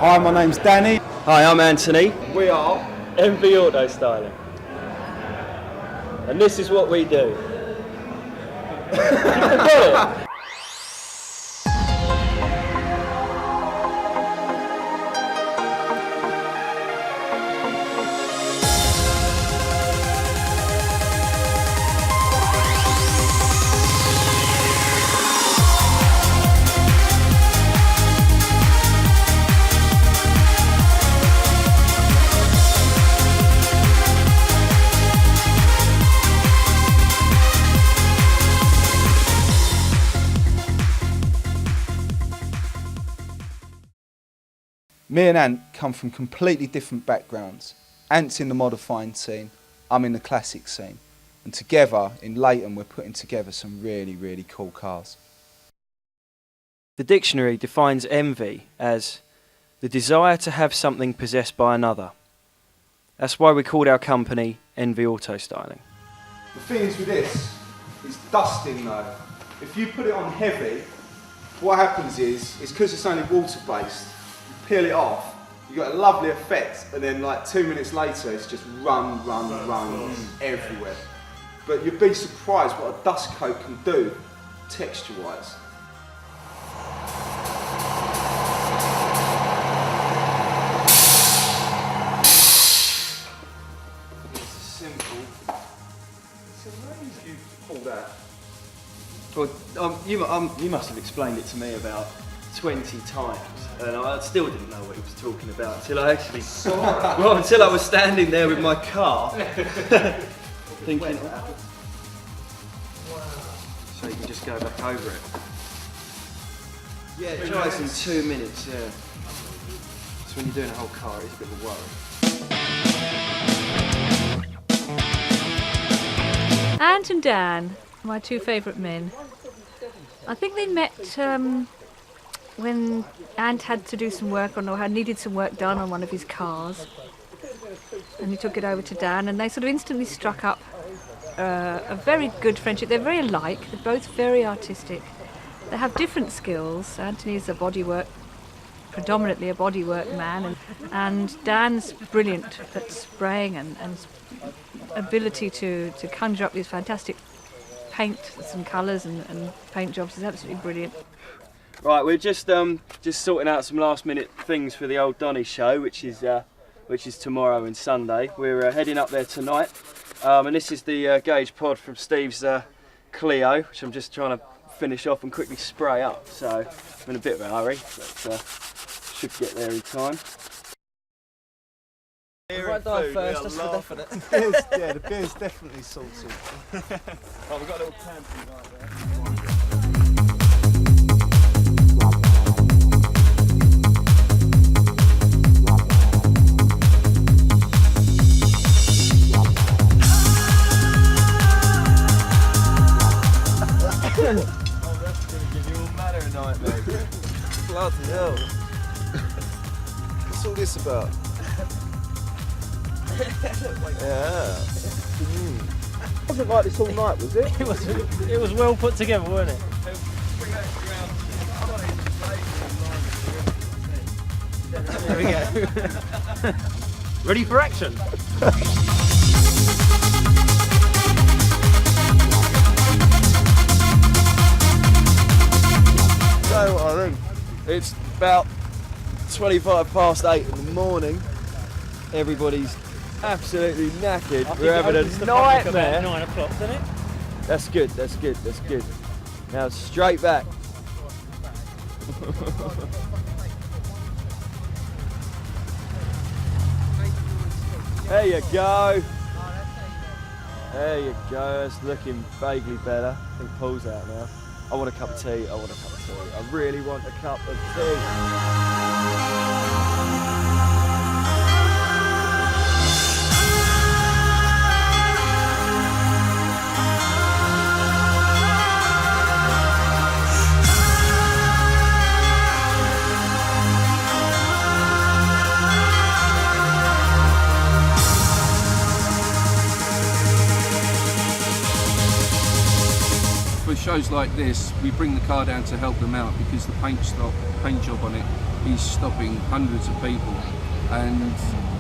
Hi, my name's Danny. Hi, I'm Anthony. We are MV Auto Styling. And this is what we do. You forgot it? Me and Ant come from completely different backgrounds. Ant's in the modifying scene, I'm in the classic scene. And together, in Leighton, we're putting together some really, really cool cars. The dictionary defines envy as the desire to have something possessed by another. That's why we called our company Envy Auto Styling. The thing is with this, is dusting though. If you put it on heavy, what happens is because it's only water-based, you peel it off, you got a lovely effect, and then like 2 minutes later, it's just run everywhere. But you'd be surprised what a dust coat can do, texture-wise. It's simple. So where did you pull that? Well, you must have explained it to me about 20 times, and I still didn't know what he was talking about until I actually saw it. Well, until I was standing there with my car, thinking, so you can just go back over it. Yeah, it dries in 2 minutes, yeah. So when you're doing a whole car, it's a bit of a worry. Ant and Dan, my two favourite men. I think they met when Ant had to do some work on, or had needed some work done on one of his cars. And he took it over to Dan, and they sort of instantly struck up a very good friendship. They're very alike, they're both very artistic. They have different skills. Anthony's predominantly a bodywork man, and Dan's brilliant at spraying and ability to conjure up these fantastic paint and colours and paint jobs is absolutely brilliant. Right, we're just sorting out some last minute things for the Old Donny show, which is tomorrow and Sunday. We're heading up there tonight, and this is the gauge pod from Steve's Clio, which I'm just trying to finish off and quickly spray up. So I'm in a bit of a hurry, but should get there in time. If I die first, that's for definite. The beer's definitely salty. Oh, we've got a little camping right there. Oh, that's going to give you all manner of nightmares. Bloody hell. What's all this about? Yeah. It wasn't like this all night, was it? It was well put together, wasn't it? There we go. Ready for action? So I think it's about 8:25 in the morning. Everybody's absolutely knackered. We're having a nightmare. 9 o'clock, isn't it? That's good, that's good, that's good. Now straight back. There you go. There you go, it's looking vaguely better. I think Paul's out now. I want a cup of tea, I really want a cup of tea. For shows like this, we bring the car down to help them out because the paint job on it is stopping hundreds of people, and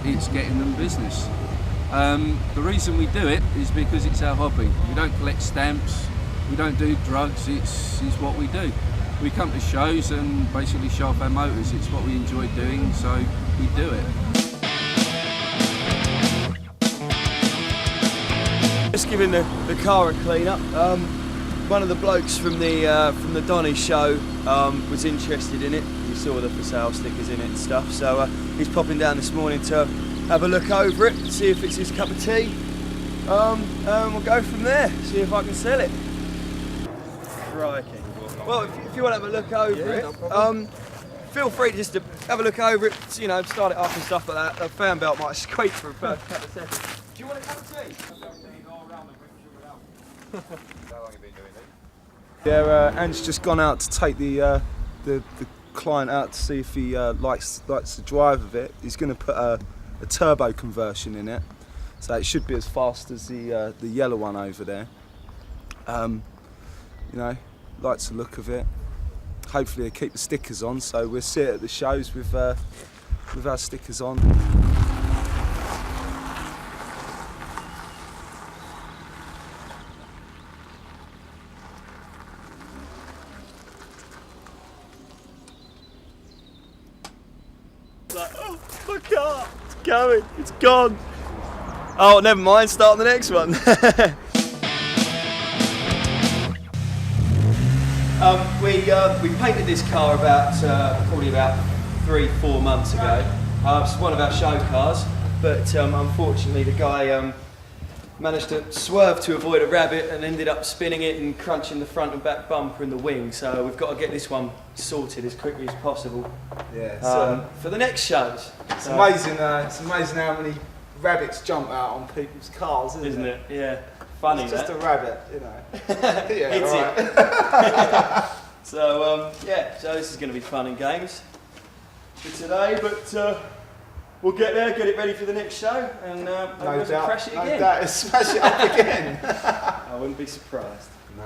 it's getting them business. The reason we do it is because it's our hobby. We don't collect stamps, we don't do drugs, it's what we do. We come to shows and basically show off our motors. It's what we enjoy doing, so we do it. Just giving the car a clean up. One of the blokes from the Donny show was interested in it. He saw the for sale stickers in it and stuff, so he's popping down this morning to have a look over it, see if it's his cup of tea. We'll go from there, see if I can sell it. Crikey. Well, if you want to have a look over it, feel free just to have a look over it, you know, start it up and stuff like that. The fan belt might squeak for a first couple of seconds. Do you want a cup of tea? Yeah, Ange's just gone out to take the client out to see if he likes the drive of it. He's going to put a turbo conversion in it, so it should be as fast as the yellow one over there. You know, likes the look of it. Hopefully he'll keep the stickers on, so we'll see it at the shows with our stickers on. Like, oh, my car, it's going, it's gone. Oh, never mind, start on the next one. We painted this car probably about 3-4 months ago. It's one of our show cars, but unfortunately the guy managed to swerve to avoid a rabbit and ended up spinning it and crunching the front and back bumper and the wing. So we've got to get this one sorted as quickly as possible. Yeah, for the next shows. it's amazing. It's amazing how many rabbits jump out on people's cars, isn't it? Yeah. Funny. It's just a rabbit, you know. Yeah, It's right. So so this is going to be fun and games for today, but we'll get there, get it ready for the next show, and No we'll doubt. crash it No again. doubt, smash it up again. I wouldn't be surprised. No.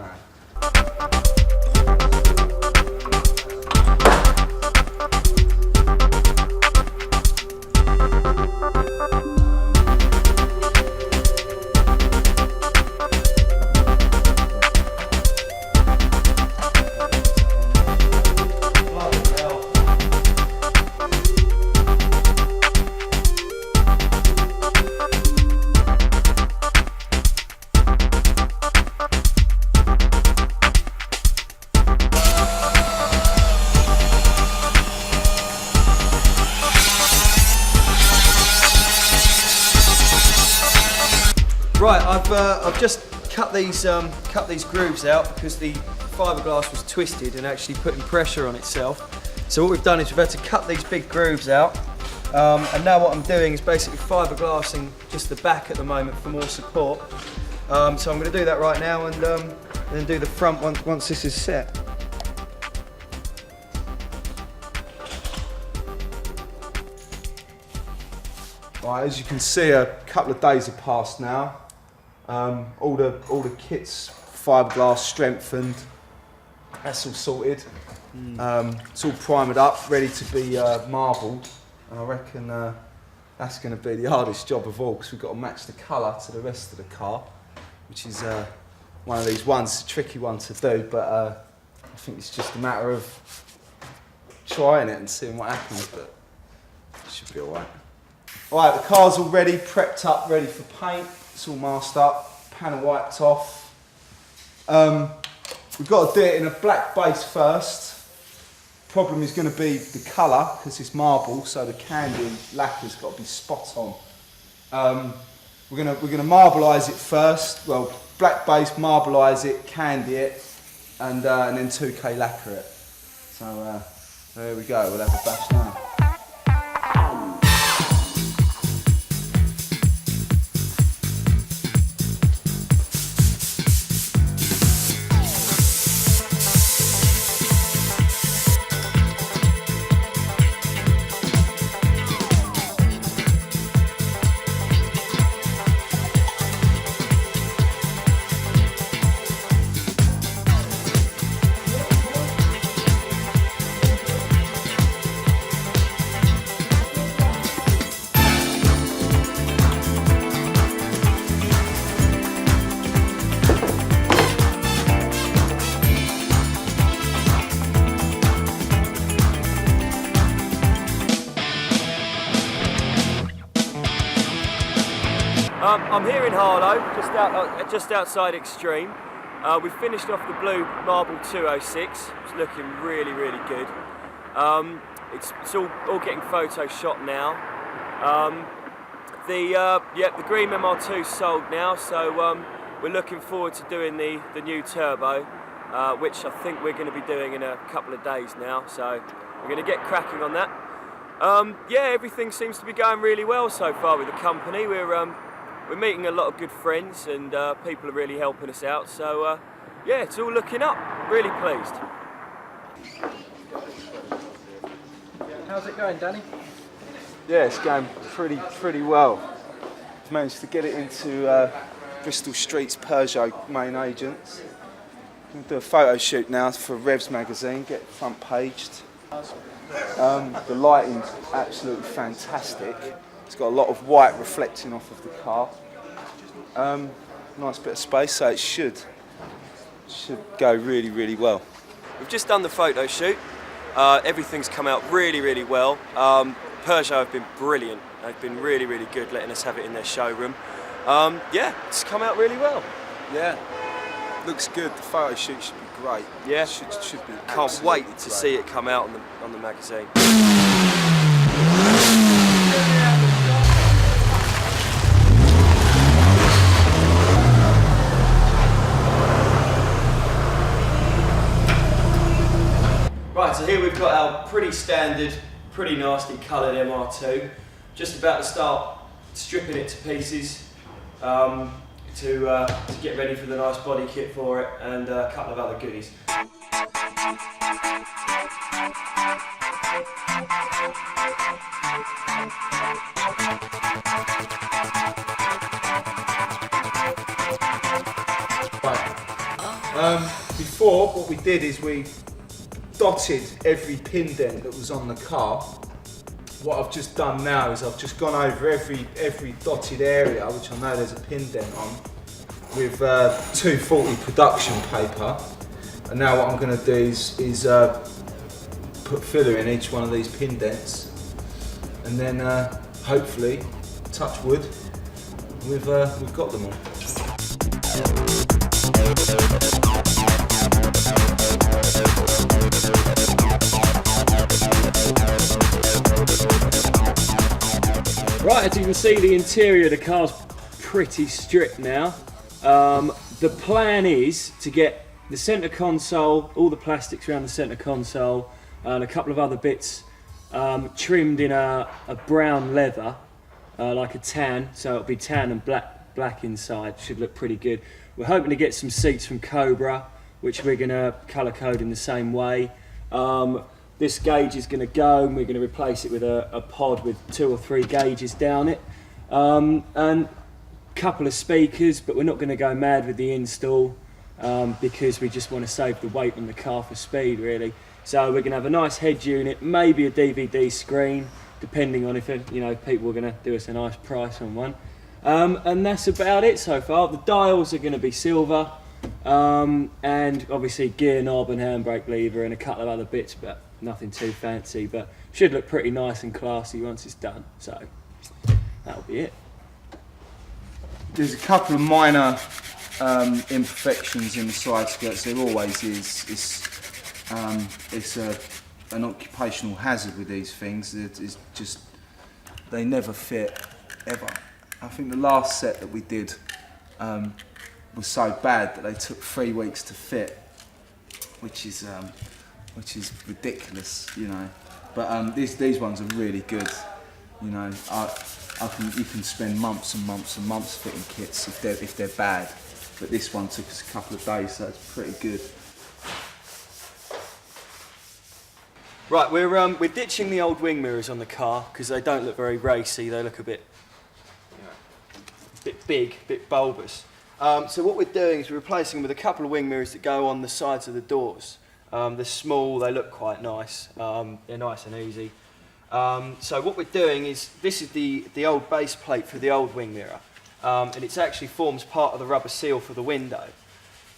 Right, I've just cut these grooves out because the fiberglass was twisted and actually putting pressure on itself. So what we've done is we've had to cut these big grooves out, and now what I'm doing is basically fiberglassing just the back at the moment for more support. So I'm going to do that right now and then do the front once this is set. Right, as you can see, a couple of days have passed now. All the kit's fiberglass strengthened. That's all sorted. It's all primered up, ready to be marbled. And I reckon that's going to be the hardest job of all, because we've got to match the colour to the rest of the car, which is one of these ones, a tricky one to do. But I think it's just a matter of trying it and seeing what happens. But it should be all right. Alright, the car's all ready, prepped up, ready for paint. It's all masked up, panel wiped off. We've got to do it in a black base first. Problem is going to be the colour, because it's marble, so the candy lacquer's got to be spot on. We're going to marbleise it first. Well, black base, marbleise it, candy it, and then 2K lacquer it. So there we go. We'll have a bash now. I'm here in Harlow, just outside Extreme. We finished off the Blue Marble 206. It's looking really, really good. It's all getting photo shot now. The Green MR2's sold now, so we're looking forward to doing the new turbo, which I think we're going to be doing in a couple of days now. So we're going to get cracking on that. Yeah, everything seems to be going really well so far with the company. We're meeting a lot of good friends, and people are really helping us out. So yeah, it's all looking up. Really pleased. How's it going, Danny? Yeah, it's going pretty well. I've managed to get it into Bristol Street's Peugeot main agents. I'm going to do a photo shoot now for Revs magazine, get front paged. The lighting's absolutely fantastic. It's got a lot of white reflecting off of the car. Nice bit of space, so it should go really, really well. We've just done the photo shoot. Everything's come out really, really well. Peugeot have been brilliant. They've been really, really good letting us have it in their showroom. Yeah, it's come out really well. Yeah, looks good. The photo shoot should be great. Yeah, should be. Can't wait to see it come out on the magazine. Right, so here we've got our pretty standard, pretty nasty coloured MR2. Just about to start stripping it to pieces to get ready for the nice body kit for it and a couple of other goodies. Before, what we did is we dotted every pin dent that was on the car. What I've just done now is I've just gone over every dotted area, which I know there's a pin dent on, with 240 production paper. And now what I'm going to do is put filler in each one of these pin dents, and then hopefully, touch wood, we've got them all. Right, as you can see, the interior of the car's pretty stripped now. The plan is to get the centre console, all the plastics around the centre console, and a couple of other bits trimmed in a brown leather, like a tan, so it'll be tan and black inside. Should look pretty good. We're hoping to get some seats from Cobra, which we're going to colour code in the same way. This gauge is going to go, and we're going to replace it with a pod with 2 or 3 gauges down it, and a couple of speakers, but we're not going to go mad with the install because we just want to save the weight on the car for speed, really. So we're going to have a nice head unit, maybe a DVD screen, depending on if people are going to do us a nice price on one. And that's about it so far. The dials are going to be silver, and obviously gear knob and handbrake lever and a couple of other bits, but nothing too fancy, but should look pretty nice and classy once it's done. So that'll be it. There's a couple of minor imperfections in the side skirts. There always is. It's an occupational hazard with these things. It's just, they never fit ever. I think the last set that we did was so bad that they took 3 weeks to fit, which is ridiculous, you know. But these ones are really good, you know. You can spend months and months and months fitting kits if they're bad. But this one took us a couple of days, so it's pretty good. Right, we're ditching the old wing mirrors on the car because they don't look very racy. They look a bit big, a bit bulbous. So what we're doing is we're replacing them with a couple of wing mirrors that go on the sides of the doors. They're small, they look quite nice, they're nice and easy. So what we're doing is, this is the old base plate for the old wing mirror, and it actually forms part of the rubber seal for the window.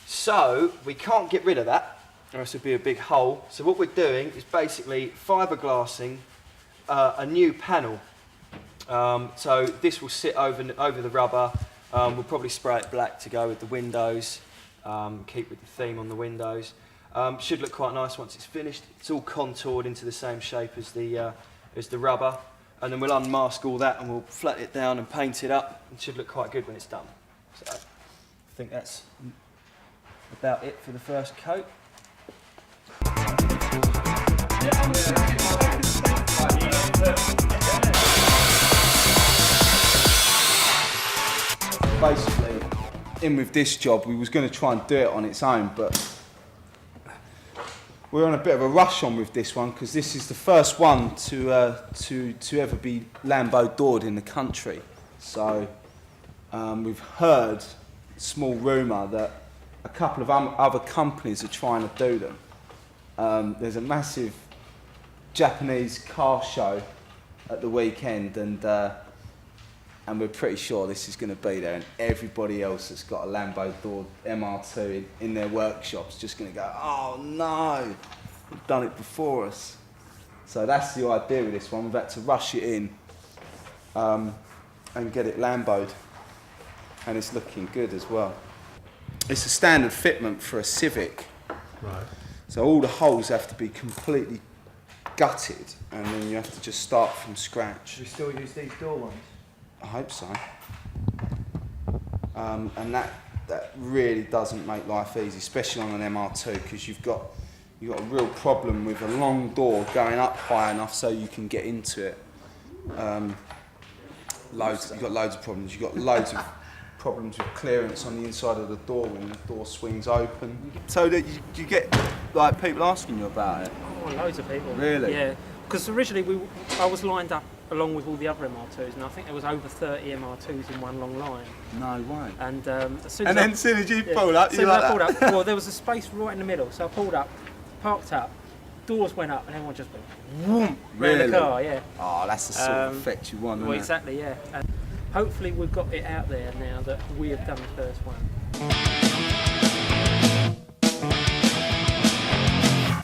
So we can't get rid of that, or else it'd be a big hole. So what we're doing is basically fiberglassing a new panel So this will sit over the rubber. We'll probably spray it black to go with the windows, keep with the theme on the windows. Should look quite nice once it's finished. It's all contoured into the same shape as the rubber, and then we'll unmask all that and we'll flat it down and paint it up. It should look quite good when it's done. So I think that's about it for the first coat. Basically, in with this job, we was going to try and do it on its own, but we're on a bit of a rush on with this one because this is the first one to ever be Lambo doored in the country. So we've heard a small rumour that a couple of other companies are trying to do them. There's a massive Japanese car show at the weekend, and we're pretty sure this is going to be there, and everybody else that's got a Lambo doored MR2 in their workshop's just going to go, oh no, we've done it before us. So that's the idea with this one. We've had to rush it in and get it Lamboed, and it's looking good as well. It's a standard fitment for a Civic. Right. So all the holes have to be completely gutted, and then you have to just start from scratch. Do we still use these door ones? I hope so. And that really doesn't make life easy, especially on an MR2, because you've got a real problem with a long door going up high enough so you can get into it. You've got loads of problems. You've got loads of problems with clearance on the inside of the door when the door swings open. So that you get like people asking you about it. Oh, loads of people. Really? Yeah. Because originally I was lined up along with all the other MR2s, and I think there was over 30 MR2s in one long line. No way. And as soon as you pulled up, you like I pulled that? up, well, there was a space right in the middle, so I pulled up, parked up, doors went up, and everyone just went whoom round Really? the car. Yeah. Oh, that's the sort of effect you want, Well, isn't it? exactly. Yeah. And hopefully we've got it out there now that we have done the first one.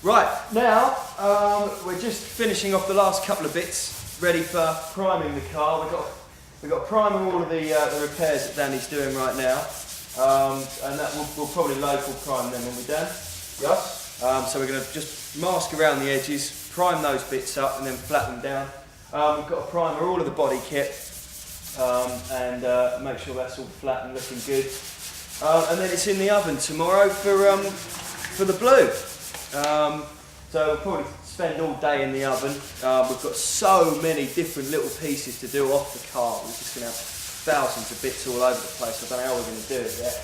Right, now we're just finishing off the last couple of bits, ready for priming the car. We've got priming all of the repairs that Danny's doing right now, and that we'll probably local prime them when we're done. Yes. So we're going to just mask around the edges, prime those bits up, and then flatten them down. We've got to primer all of the body kit and make sure that's all flat and looking good. And then it's in the oven tomorrow for the blue. So we'll probably spend all day in the oven. We've got so many different little pieces to do off the car. We're just going to have thousands of bits all over the place. I don't know how we're going to do it yet.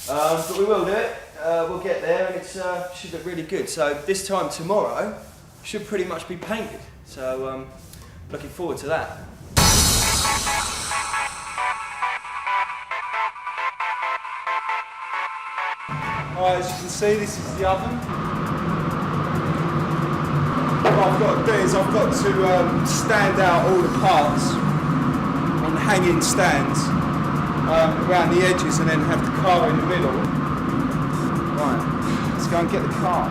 But we will do it. We'll get there, and it should look really good. So this time tomorrow should pretty much be painted. So looking forward to that. Alright, as you can see, this is the oven. What I've got to do is I've got to stand out all the parts on hanging stands around the edges, and then have the car in the middle. Right, let's go and get the car.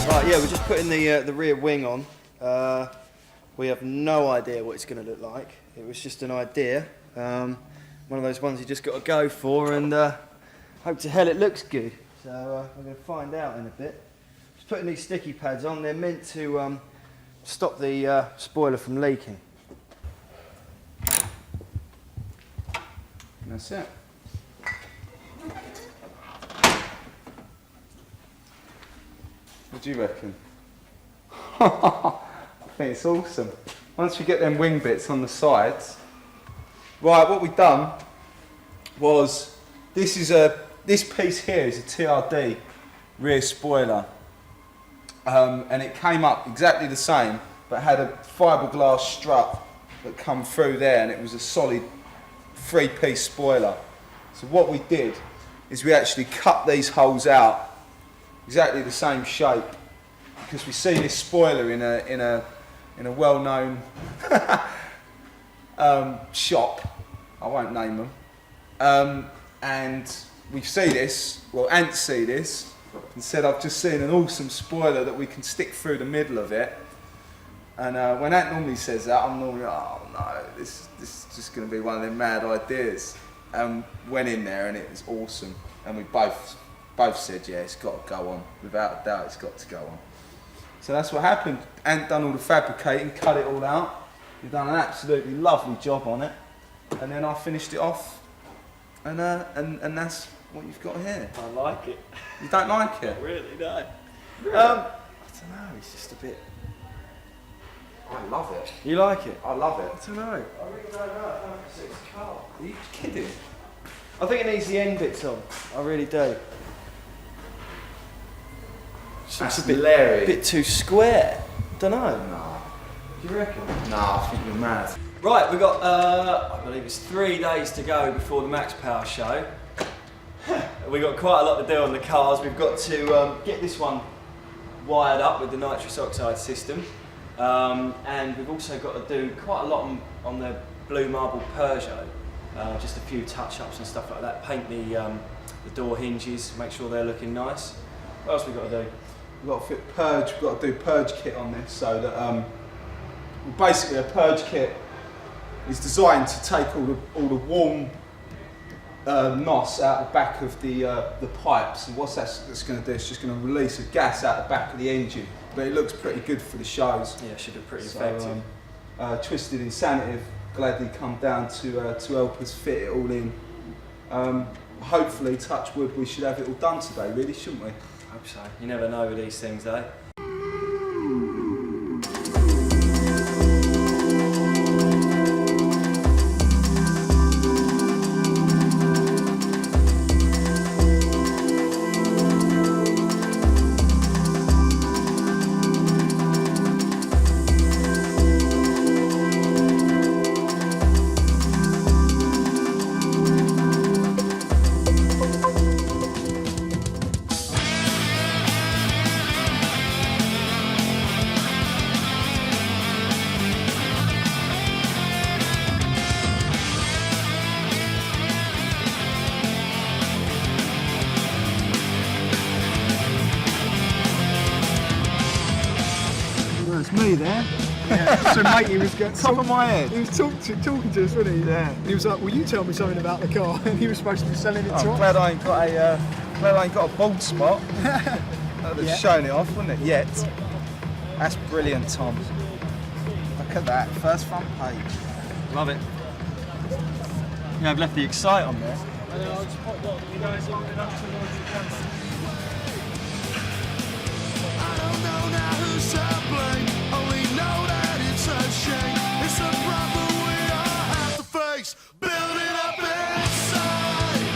Right, yeah, we're just putting the rear wing on. We have no idea what it's going to look like. It was just an idea. One of those ones you just got to go for, and hope to hell it looks good. So we're going to find out in a bit. Just putting these sticky pads on. They're meant to stop the spoiler from leaking. And that's it. What do you reckon? I think it's awesome. Once we get them wing bits on the sides. Right, what we've done was, this piece here is a TRD rear spoiler. And it came up exactly the same, but had a fiberglass strut that come through there, and it was a solid 3-piece spoiler. So what we did is we actually cut these holes out exactly the same shape, because we see this spoiler in a well-known shop, I won't name them. And we see this, well, Ant see this, and said, I've just seen an awesome spoiler that we can stick through the middle of it. And when Ant normally says that, I'm normally like, oh no, this is just going to be one of them mad ideas. And went in there and it was awesome. And we both said, yeah, it's got to go on. Without a doubt, it's got to go on. So that's what happened. Ant done all the fabricating, cut it all out. You've done an absolutely lovely job on it. And then I finished it off. And that's what you've got here. I like it. You don't like it? Really, no. I don't know, it's just a bit... I love it. You like it? I love it. I don't know. I really don't know. I don't think it's a car. Are you kidding? I think it needs the end bits on. I really do. That's It's a hilarious. bit too square. Don't know. No. Do you reckon? No, I think you're mad. Right, we've got, I believe it's 3 days to go before the Max Power show. We've got quite a lot to do on the cars. We've got to get this one wired up with the nitrous oxide system. And we've also got to do quite a lot on the Blue Marble Peugeot. Just a few touch-ups and stuff like that. Paint the door hinges, make sure they're looking nice. What else we got to do? We've got to fit purge. We've got to do purge kit on this, so that basically a purge kit is designed to take all the warm NOS out the back of the pipes. And what's that's going to do? It's just going to release a gas out the back of the engine. But it looks pretty good for the shows. Yeah, should be pretty So, effective. Twisted Insanative gladly come down to help us fit it all in. Hopefully, touch wood, we should have it all done today, really, shouldn't we? Hope so. You never know with these things, eh? It's me there. Yeah. So matey was going Top of my head. He was talking to us, wasn't he? Yeah. He was like, "Will you tell me something about the car?" And he was supposed to be selling it to I'm us. glad I ain't got a bald spot. That would have shown it off, wouldn't it? Yet. That's brilliant, Tom. Look at that, first front page. Love it. Yeah, I've left the Excite on there. I don't know now who's to blame. Only know that it's a shame. It's a problem we all have to face. Building up inside.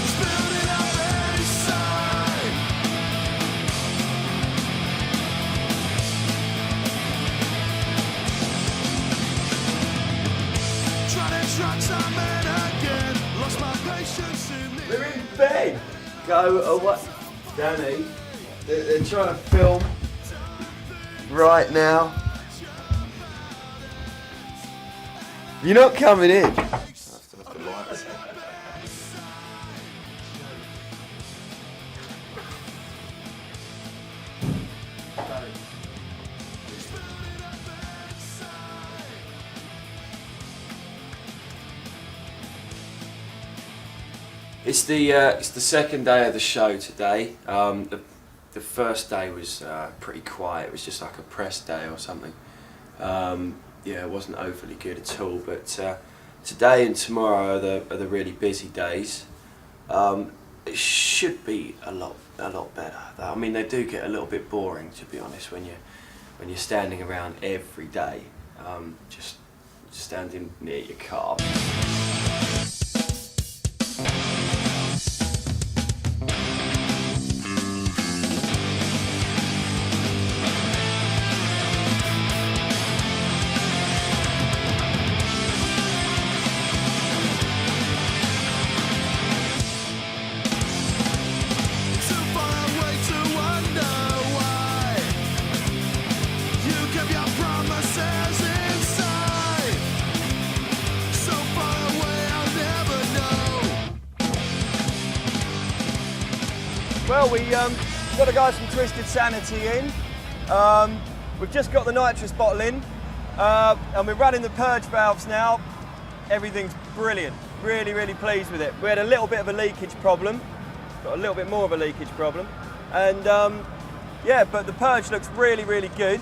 It's building up inside. Trying to track some men again. Lost my patience in the They're in bed. Go away. Danny, they're trying to film right now. You're not coming in. It's the second day of the show today. The first day was pretty quiet. It was just like a press day or something. Yeah, it wasn't overly good at all. But today and tomorrow are the really busy days. It should be a lot better. I mean, they do get a little bit boring, to be honest, when you're standing around every day, just standing near your car. too far away to wonder why. Well, we got the guys from Twisted Sanity in. We've just got the nitrous bottle in, and we're running the purge valves now. Everything's brilliant. Really, really pleased with it. We had a little bit of a leakage problem. Got a little bit more of a leakage problem. And yeah, but the purge looks really, really good.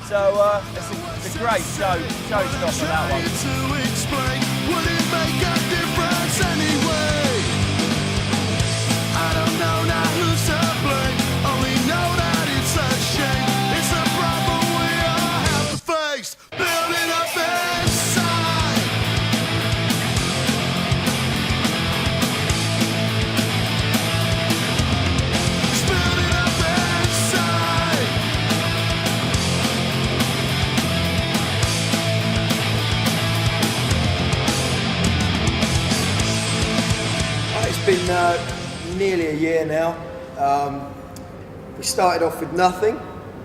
So it's a great showstopper, that one. To explain, would it make a difference anyway? I don't know now who's to blame. Only know that it's a shame. It's a problem we all have to face. Building up inside. It's building up inside. It's been nearly a year now. We started off with nothing,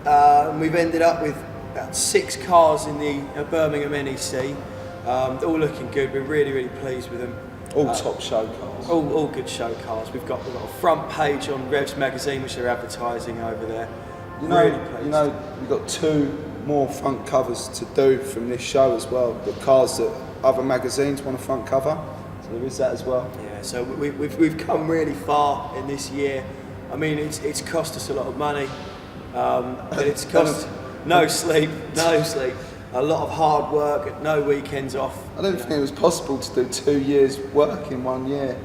and we've ended up with about 6 cars in the Birmingham NEC, all looking good. We're really, really pleased with them. All top show cars. All good show cars. We've got a front page on Revs magazine, which they're advertising over there. Really pleased. We've got 2 more front covers to do from this show as well. The cars that other magazines want a front cover, so there is that as well. Yeah, so we've come really far in this year. I mean, it's cost us a lot of money, but it's cost no sleep, a lot of hard work, no weekends off. I don't think it was possible to do 2 years' work in 1 year.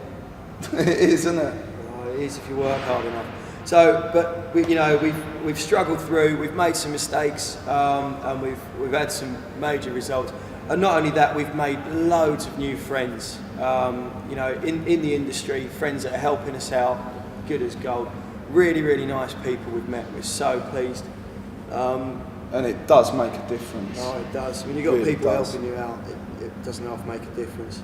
It is, isn't it? Oh, it is if you work hard enough. So, but we've struggled through. We've made some mistakes, and we've had some major results. And not only that, we've made loads of new friends. In the industry, friends that are helping us out, good as gold. Really, really nice people we've met. We're so pleased. And it does make a difference. Oh, it does. When you've got Really people does. helping you out, it doesn't half make a difference.